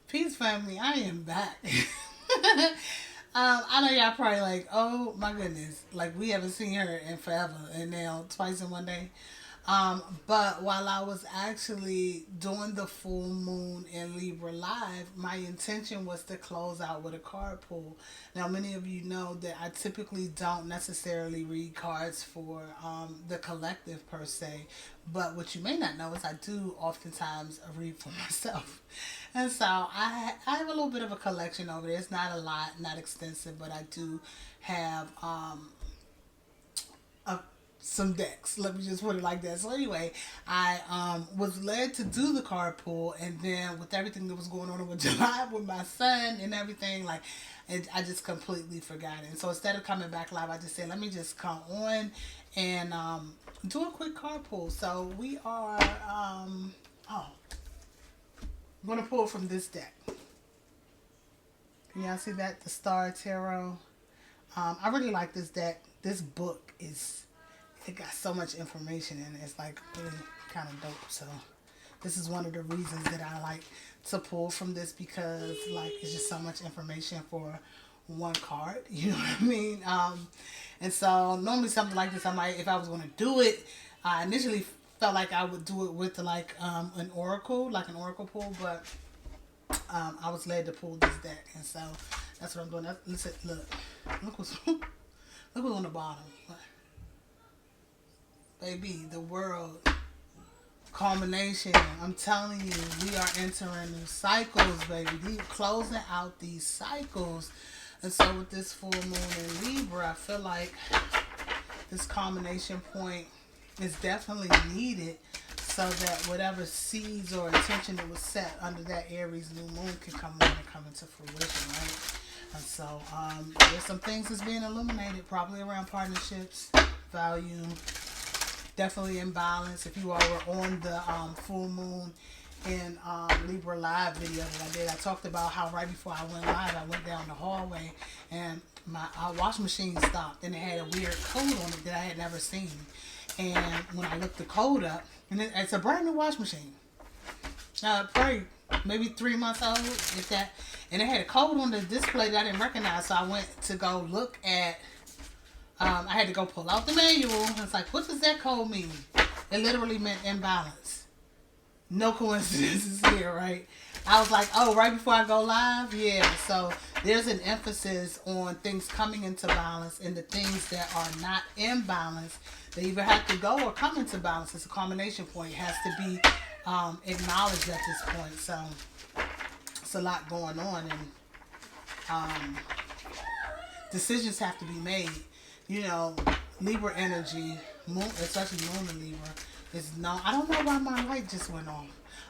Peace family, I am back. I know y'all probably like, oh my goodness, like we haven't seen her in forever, and now twice in one day. But while I was actually doing the full moon in Libra live, my intention was to close out with a card pull. Now, many of you know that I typically don't necessarily read cards for the collective per se, but what you may not know is I do oftentimes read for myself. And so I have a little bit of a collection over there. It's not a lot, not extensive, but I do have a some decks. Let me just put it like that. So anyway, I was led to do the card pull, and then with everything that was going on in July with my son and everything, like I just completely forgot it. And so instead of coming back live, I just said, let me just come on and do a quick card pull. So we are oh, I'm gonna pull from this deck. Can y'all see that? The Star Tarot. I really like this deck. This book is, it got so much information in it. It's like really kind of dope. So this is one of the reasons that I like to pull from this, because like it's just so much information for one card. You know what I mean? And so normally something like this, I might, if I was going to do it, I initially felt like I would do it with like an oracle, like an oracle pull, but I was led to pull this deck, and so that's what I'm doing. Listen, look what's look what's on the bottom. Baby, the world, culmination. I'm telling you, we are entering new cycles, baby. We closing out these cycles. And so with this full moon in Libra, I feel like this culmination point is definitely needed, so that whatever seeds or intention that was set under that Aries new moon can come on and come into fruition, right? And so there's some things that's being illuminated, probably around partnerships, value, definitely in balance. If you all were on the full moon in Libra live video that I did, I talked about how right before I went live, I went down the hallway and my washing machine stopped, and it had a weird code on it that I had never seen. And when I looked the code up, and it's a brand new washing machine, probably maybe 3 months old, if that, and it had a code on the display that I didn't recognize. So I went to go look at, I had to go pull out the manual, and it's like, what does that code mean? It literally meant imbalance. No coincidences here, right? I was like, oh, right before I go live? Yeah. So there's an emphasis on things coming into balance, and the things that are not in balance, they either have to go or come into balance. It's a combination point. It has to be acknowledged at this point. So it's a lot going on, and decisions have to be made. You know, Libra energy, moon, especially moon in Libra, is no. I don't know why my light just went off.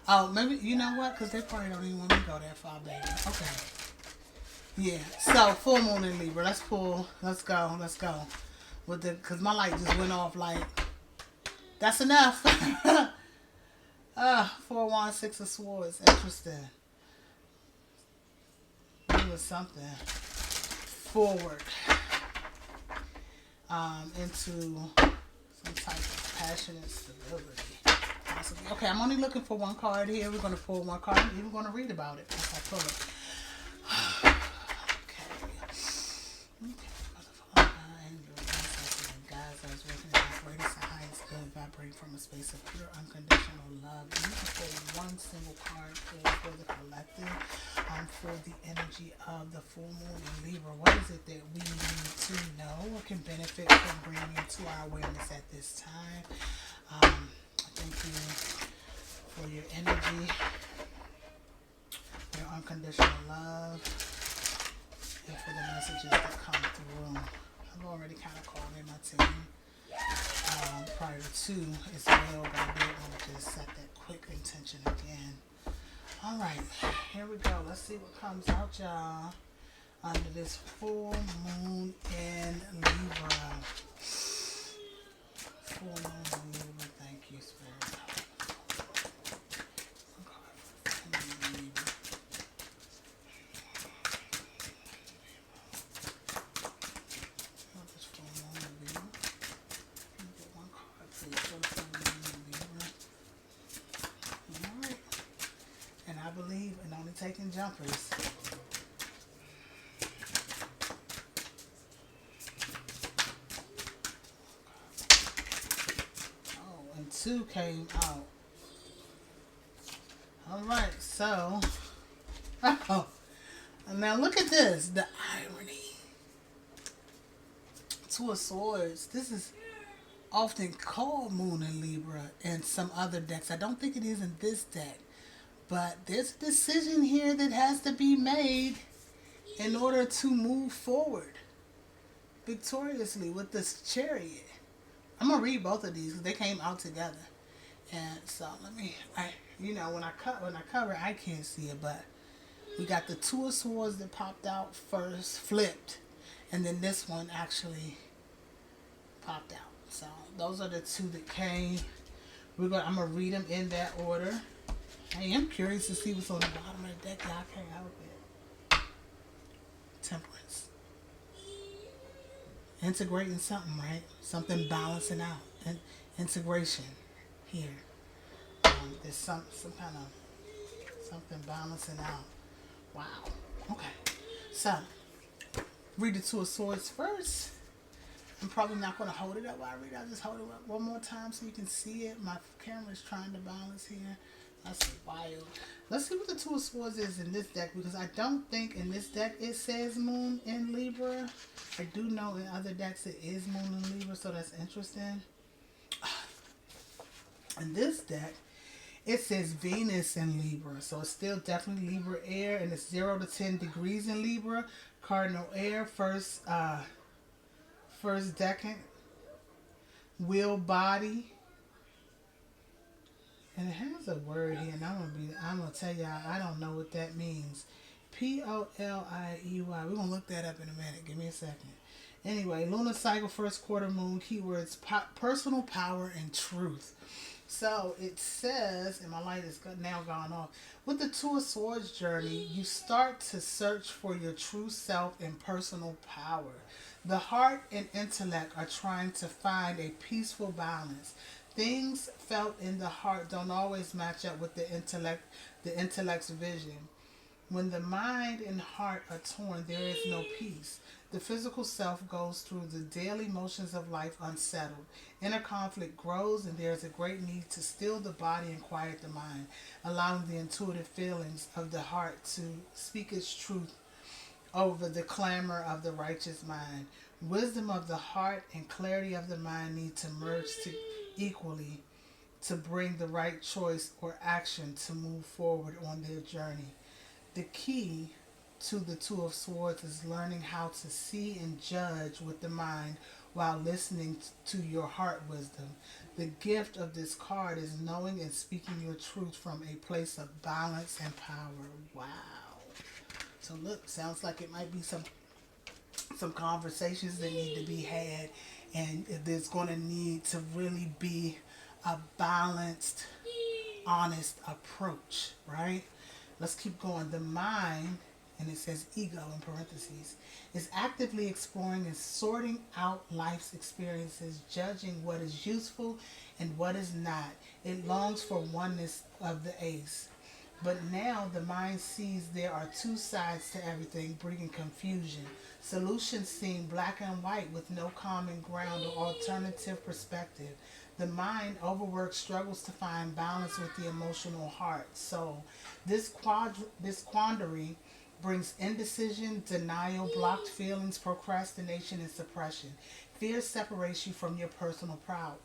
Oh, maybe, you know what? Because they probably don't even want me to go that far, baby. Okay. Yeah. So full moon in Libra. Let's pull. Let's go. Let's go. With the, because my light just went off. Like, that's enough. 4 of Wands, 6 of Swords. Interesting. It was something. Forward. Into some type of passionate stability. Possibly. Okay, I'm only looking for one card here. We're going to pull one card. I'm even going to read about it as I pull it. Vibrate from a space of pure unconditional love. You can pull one single card for the collective, for the energy of the full moon in Libra. What is it that we need to know or can benefit from bringing into our awareness at this time? Thank you for your energy, your unconditional love, and for the messages that come through. I've already kind of called in my team prior to as well, but I did want to just set that quick intention again. Alright, here we go. Let's see what comes out, y'all, under this full moon in Libra. Full moon in Libra. Thank you, Spirit. believe in only taking jumpers. Oh, and 2 came out. Alright, so. Oh. And now look at this. The irony. 2 of Swords. This is often called Moon in Libra in some other decks. I don't think it is in this deck. But there's a decision here that has to be made in order to move forward victoriously with this Chariot. I'm going to read both of these because they came out together. And so let me, when I cover, I can't see it, but we got the 2 of Swords that popped out first, flipped, and then this one actually popped out. So those are the 2 that came. I'm gonna read them in that order. I am curious to see what's on the bottom of the deck. I can't help it. Temperance. Integrating something, right? Something balancing out. And integration here. There's some kind of something balancing out. Wow. Okay. So, read the 2 of Swords first. I'm probably not going to hold it up while I read it. I'll just hold it up one more time so you can see it. My camera's trying to balance here. That's wild. Let's see what the 2 of Swords is in this deck, because I don't think in this deck it says Moon in Libra. I do know in other decks it is Moon in Libra, so that's interesting. In this deck, it says Venus in Libra, so it's still definitely Libra air, and it's 0 to 10 degrees in Libra. Cardinal air, first decan, will body, and it has a word here, and I'm gonna tell y'all I don't know what that means. Poliey. We're gonna look that up in a minute. Give me a second. Anyway, lunar cycle, first quarter moon. Keywords: personal power and truth. So it says, and my light is now gone off. With the 2 of Swords journey, you start to search for your true self and personal power. The heart and intellect are trying to find a peaceful balance. Things felt in the heart don't always match up with the intellect's vision. When the mind and heart are torn, there is no peace. The physical self goes through the daily motions of life unsettled. Inner conflict grows, and there is a great need to still the body and quiet the mind, allowing the intuitive feelings of the heart to speak its truth over the clamor of the righteous mind. Wisdom of the heart and clarity of the mind need to merge equally to bring the right choice or action to move forward on their journey. The key to the 2 of Swords is learning how to see and judge with the mind while listening to your heart wisdom. The gift of this card is knowing and speaking your truth from a place of balance and power. Wow. So look, sounds like it might be some conversations that need to be had, and there's going to need to really be a balanced, honest approach, right? Let's keep going. The mind, and it says ego in parentheses, is actively exploring and sorting out life's experiences, judging what is useful and what is not. It longs for oneness of the ace. But now the mind sees there are 2 sides to everything, bringing confusion. Solutions seem black and white with no common ground or alternative perspective. The mind, overworked, struggles to find balance with the emotional heart. So this quandary brings indecision, denial, blocked feelings, procrastination, and suppression. Fear separates you from your personal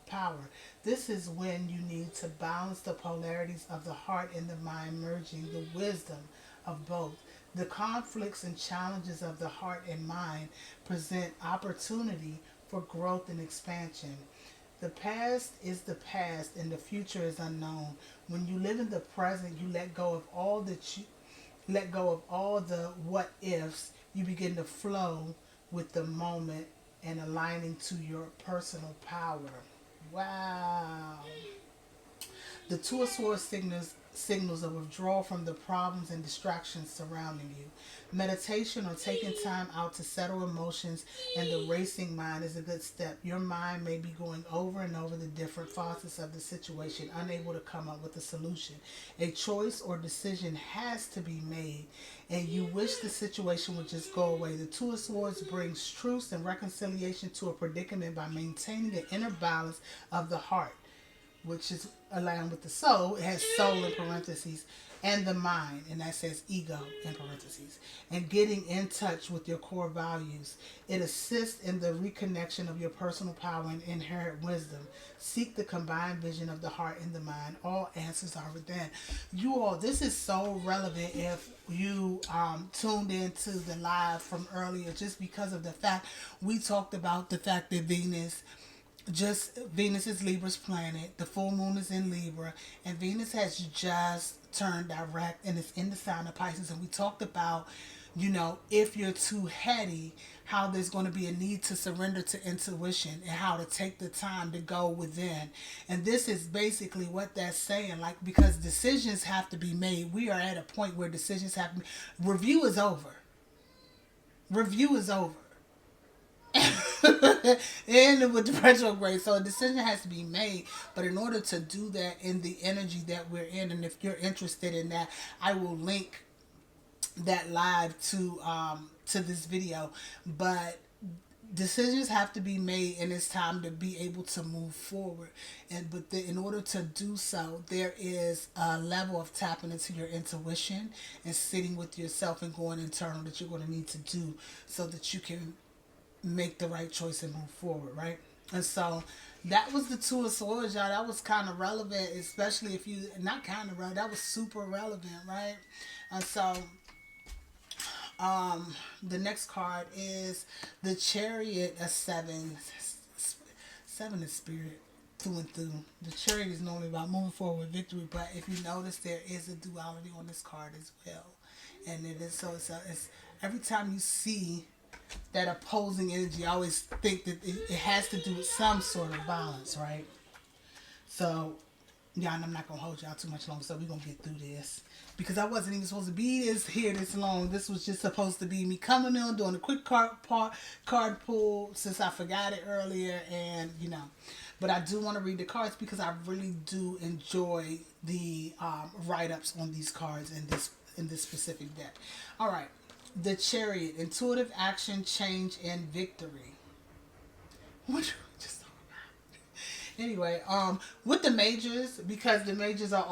power. This is when you need to balance the polarities of the heart and the mind, merging the wisdom of both. The conflicts and challenges of the heart and mind present opportunity for growth and expansion. The past is the past and the future is unknown. When you live in the present, you let go of all the what ifs. You begin to flow with the moment and aligning to your personal power. Wow. The 2 of Swords signals of withdrawal from the problems and distractions surrounding you. Meditation or taking time out to settle emotions and the racing mind is a good step. Your mind may be going over and over the different facets of the situation, unable to come up with a solution. A choice or decision has to be made, and you wish the situation would just go away. The Two of Swords brings truce and reconciliation to a predicament by maintaining an inner balance of the heart, which is aligned with the soul. It has soul in parentheses, and the mind, and that says ego in parentheses, and getting in touch with your core values. It assists in the reconnection of your personal power and inherent wisdom. Seek the combined vision of the heart and the mind. All answers are within. You all, this is so relevant if you tuned into the live from earlier, just because of the fact we talked about the fact that Venus is Libra's planet. The full moon is in Libra, and Venus has just turned direct and it's in the sign of Pisces. And we talked about, if you're too heady, how there's going to be a need to surrender to intuition and how to take the time to go within. And this is basically what that's saying, like, because decisions have to be made. We are at a point where decisions have to be. Review is over. Review is over. And with the retrograde, so a decision has to be made. But in order to do that in the energy that we're in, and if you're interested in that, I will link that live to this video. But decisions have to be made, and it's time to be able to move forward. In order to do so, there is a level of tapping into your intuition and sitting with yourself and going internal that you're going to need to do so that you can make the right choice and move forward, right? And so that was the Two of Swords, y'all. That was kind of relevant, especially if you, not kind of relevant, that was super relevant, right? And so the next card is the Chariot, a 7. 7 is spirit through and through. The Chariot is normally about moving forward with victory, but if you notice, there is a duality on this card as well. And it is, so it's every time you see that opposing energy, I always think that it has to do with some sort of balance, right? So, yeah, and I'm not going to hold y'all too much longer, so we're going to get through this. Because I wasn't even supposed to be this long. This was just supposed to be me coming in, doing a quick card pull, since I forgot it earlier, and, But I do want to read the cards because I really do enjoy the write-ups on these cards in this specific deck. All right. The Chariot, intuitive action, change, and victory. What did we just talk about? Anyway, with the majors, because the majors are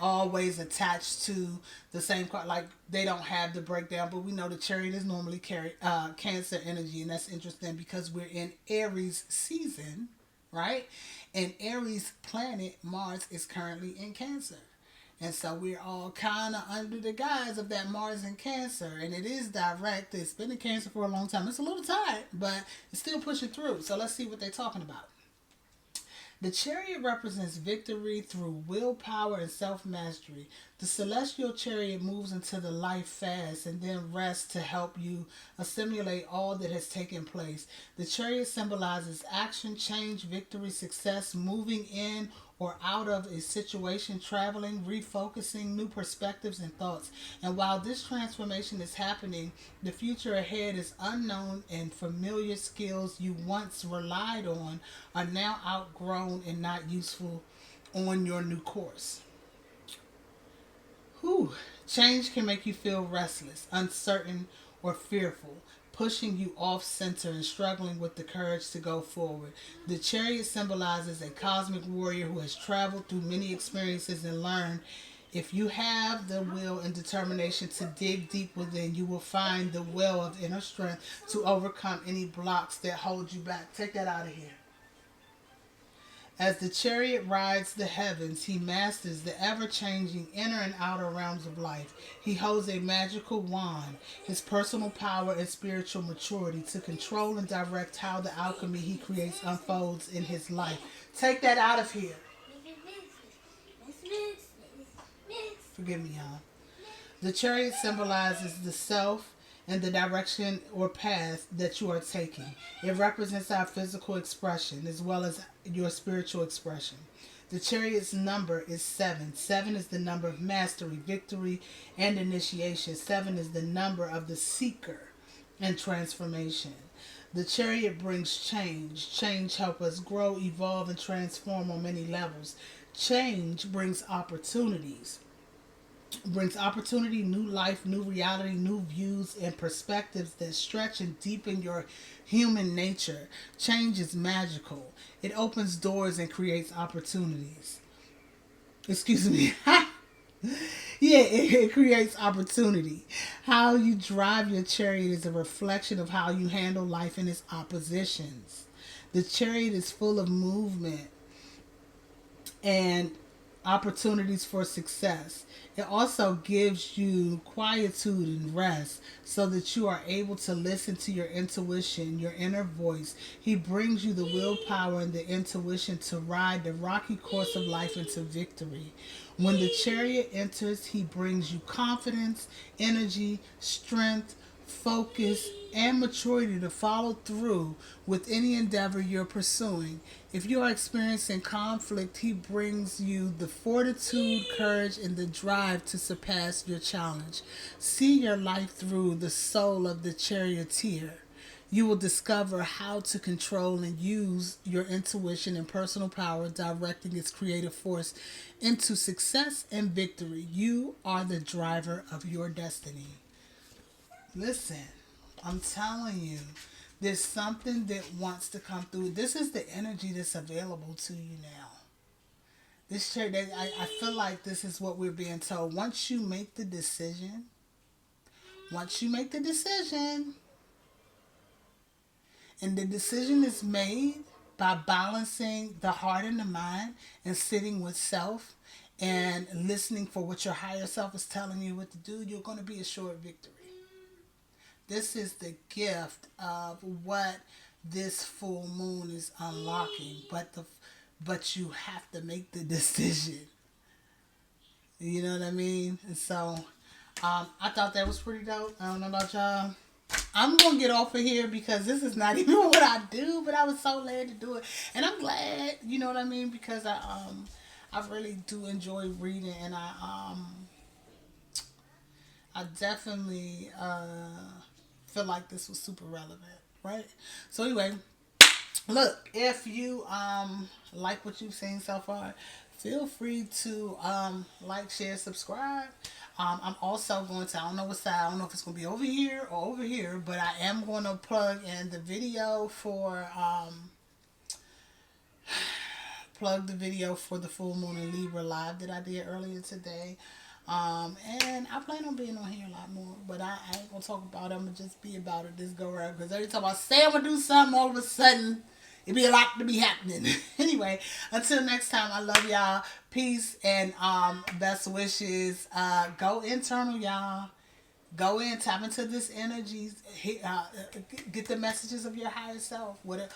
always attached to the same card, like they don't have the breakdown, but we know the Chariot is normally Cancer energy, and that's interesting because we're in Aries season, right? And Aries planet, Mars, is currently in Cancer. And so we're all kind of under the guise of that Mars in Cancer. And it is direct. It's been in Cancer for a long time. It's a little tired, but it's still pushing through. So let's see what they're talking about. The Chariot represents victory through willpower and self-mastery. The celestial chariot moves into the life fast and then rests to help you assimilate all that has taken place. The chariot symbolizes action, change, victory, success, moving in or out of a situation, traveling, refocusing, new perspectives and thoughts. And while this transformation is happening, the future ahead is unknown, and familiar skills you once relied on are now outgrown and not useful on your new course. Change can make you feel restless, uncertain, or fearful, pushing you off center and struggling with the courage to go forward. The Chariot symbolizes a cosmic warrior who has traveled through many experiences and learned. If you have the will and determination to dig deep within, you will find the well of inner strength to overcome any blocks that hold you back. Take that out of here. As the chariot rides the heavens, he masters the ever-changing inner and outer realms of life. He holds a magical wand, his personal power and spiritual maturity to control and direct how the alchemy he creates unfolds in his life. Take that out of here. Forgive me, y'all. The chariot symbolizes the self and the direction or path that you are taking. It represents our physical expression as well as your spiritual expression. The Chariot's number is 7. 7 is the number of mastery, victory, and initiation. 7 is the number of the seeker and transformation. The Chariot brings change. Change helps us grow, evolve, and transform on many levels. Change brings opportunity, new life, new reality, new views and perspectives that stretch and deepen your human nature. Change is magical. It opens doors and creates opportunities. Excuse me. Yeah, it creates opportunity. How you drive your chariot is a reflection of how you handle life and its oppositions. The chariot is full of movement and opportunities for success. It also gives you quietude and rest so that you are able to listen to your intuition, your inner voice. He brings you the willpower and the intuition to ride the rocky course of life into victory. When the chariot enters, he brings you confidence, energy, strength, focus, and maturity to follow through with any endeavor you're pursuing. If you are experiencing conflict, he brings you the fortitude, courage, and the drive to surpass your challenge. See your life through the soul of the charioteer. You will discover how to control and use your intuition and personal power, directing its creative force into success and victory. You are the driver of your destiny. Listen, I'm telling you, there's something that wants to come through. This is the energy that's available to you now. This chair, I feel like this is what we're being told. Once you make the decision, and the decision is made by balancing the heart and the mind and sitting with self and listening for what your higher self is telling you what to do, you're going to be assured victory. This is the gift of what this full moon is unlocking, but you have to make the decision. You know what I mean? And so I thought that was pretty dope. I don't know about y'all. I'm gonna get off of here because this is not even what I do, but I was so glad to do it, and I'm glad. You know what I mean? Because I really do enjoy reading, and I definitely feel like this was super relevant, right? So anyway, look, if you like what you've seen so far, feel free to like, share, subscribe. I'm also going to, I don't know what side, I don't know if it's going to be over here or over here, but I am going to plug in the video for the full moon in Libra live that I did earlier today. And I plan on being on here a lot more, but I ain't gonna talk about it. I'm gonna just be about it this go around, because every time I say I'm gonna do something, all of a sudden it be a lot to be happening. Anyway, until next time, I love y'all. Peace and best wishes. Go internal, y'all. Go in, tap into this energy. Get the messages of your higher self. What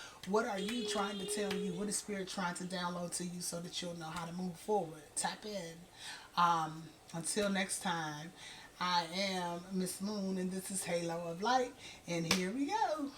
are you trying to tell you? What is spirit trying to download to you so that you'll know how to move forward? Tap in. Until next time, I am Miss Moon, and this is Halo of Light, and here we go.